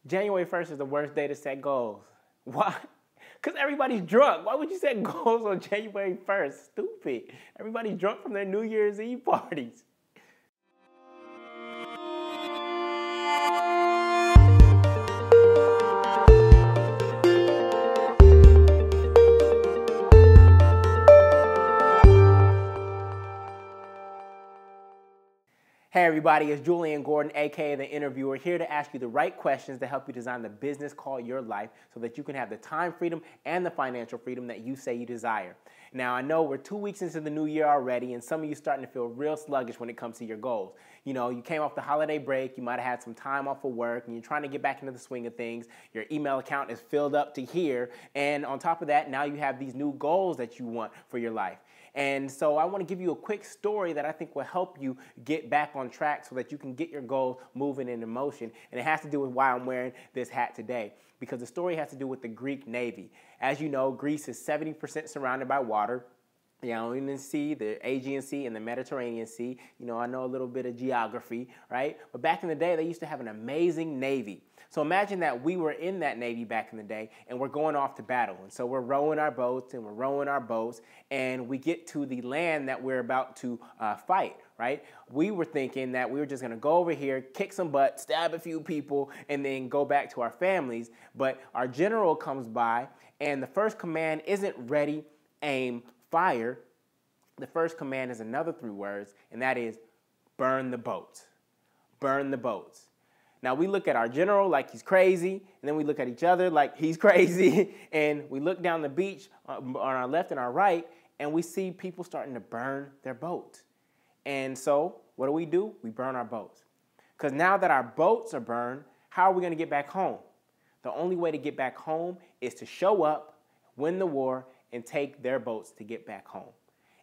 January 1st is the worst day to set goals. Why? Because everybody's drunk. Why would you set goals on January 1st? Stupid. Everybody's drunk from their New Year's Eve parties. Hey everybody, it's Julian Gordon, aka The Interviewer, here to ask you the right questions to help you design the business called your life so that you can have the time freedom and the financial freedom that you say you desire. Now, I know we're 2 weeks into the new year already, and some of you starting to feel real sluggish when it comes to your goals. You know, you came off the holiday break, you might have had some time off of work, and you're trying to get back into the swing of things. Your email account is filled up to here, and on top of that, now you have these new goals that you want for your life. And so I want to give you a quick story that I think will help you get back on track so that you can get your goals moving into motion. And it has to do with why I'm wearing this hat today, because the story has to do with the Greek Navy. As you know, Greece is 70% surrounded by water. The Ionian Sea, the Aegean Sea, and the Mediterranean Sea. You know, I know a little bit of geography, right? But back in the day, they used to have an amazing navy. So imagine that we were in that navy back in the day, and we're going off to battle. And so we're rowing our boats, and we're rowing our boats, and we get to the land that we're about to fight, right? We were thinking that we were just going to go over here, kick some butt, stab a few people, and then go back to our families. But our general comes by, and the first command isn't ready, aim, fire. The first command is another 3 words, and that is burn the boats. Burn the boats. Now we look at our general like he's crazy, and then we look at each other like he's crazy, and we look down the beach on our left and our right, and we see people starting to burn their boats. And so what do? We burn our boats. Because now that our boats are burned, how are we going to get back home? The only way to get back home is to show up, win the war, and take their boats to get back home.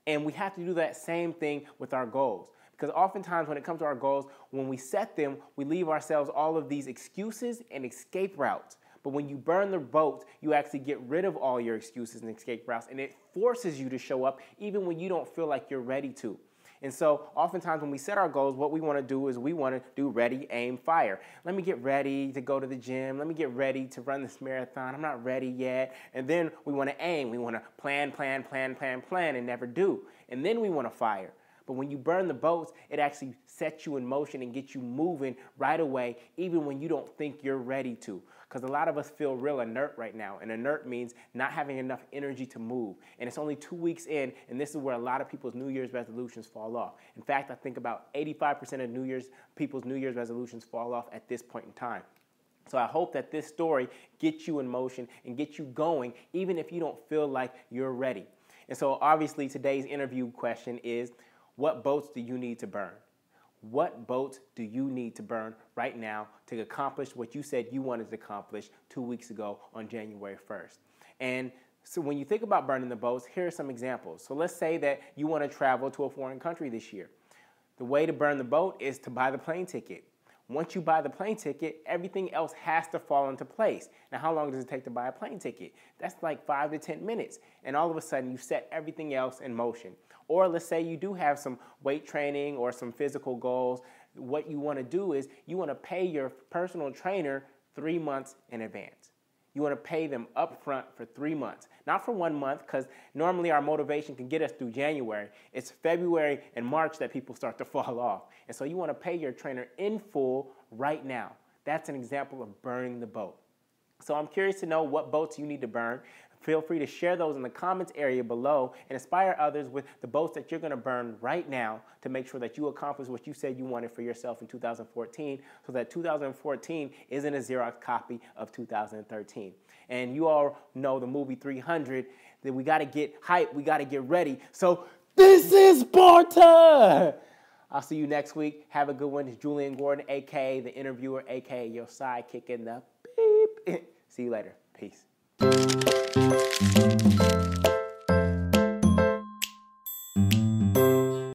And we have to do that same thing with our goals. Because oftentimes when it comes to our goals, when we set them, we leave ourselves all of these excuses and escape routes. But when you burn the boats, you actually get rid of all your excuses and escape routes, and it forces you to show up even when you don't feel like you're ready to. And so oftentimes when we set our goals, what we want to do is we want to do ready, aim, fire. Let me get ready to go to the gym. Let me get ready to run this marathon. I'm not ready yet. And then we want to aim. We want to plan, and never do. And then we want to fire. But when you burn the boats, it actually sets you in motion and gets you moving right away, even when you don't think you're ready to. Because a lot of us feel real inert right now, and inert means not having enough energy to move. And it's only 2 weeks in, and this is where a lot of people's New Year's resolutions fall off. In fact, I think about 85% of people's New Year's resolutions fall off at this point in time. So I hope that this story gets you in motion and gets you going, even if you don't feel like you're ready. And so obviously today's interview question is, what boats do you need to burn? What boats do you need to burn right now to accomplish what you said you wanted to accomplish 2 weeks ago on January 1st? And so when you think about burning the boats, here are some examples. So let's say that you want to travel to a foreign country this year. The way to burn the boat is to buy the plane ticket. Once you buy the plane ticket, everything else has to fall into place. Now, how long does it take to buy a plane ticket? That's like 5 to 10 minutes. And all of a sudden, you set everything else in motion. Or let's say you do have some weight training or some physical goals. What you want to do is you want to pay your personal trainer 3 months in advance. You want to pay them up front for 3 months. Not for 1 month, because normally our motivation can get us through January. It's February and March that people start to fall off. And so you want to pay your trainer in full right now. That's an example of burning the boat. So I'm curious to know what boats you need to burn. Feel free to share those in the comments area below and inspire others with the boats that you're going to burn right now to make sure that you accomplish what you said you wanted for yourself in 2014, so that 2014 isn't a Xerox copy of 2013. And you all know the movie 300, that we got to get hype, we got to get ready. So this is Sparta! I'll see you next week. Have a good one. It's Julian Gordon, a.k.a. The Interviewer, a.k.a. your sidekick in the beep. See you later. Peace.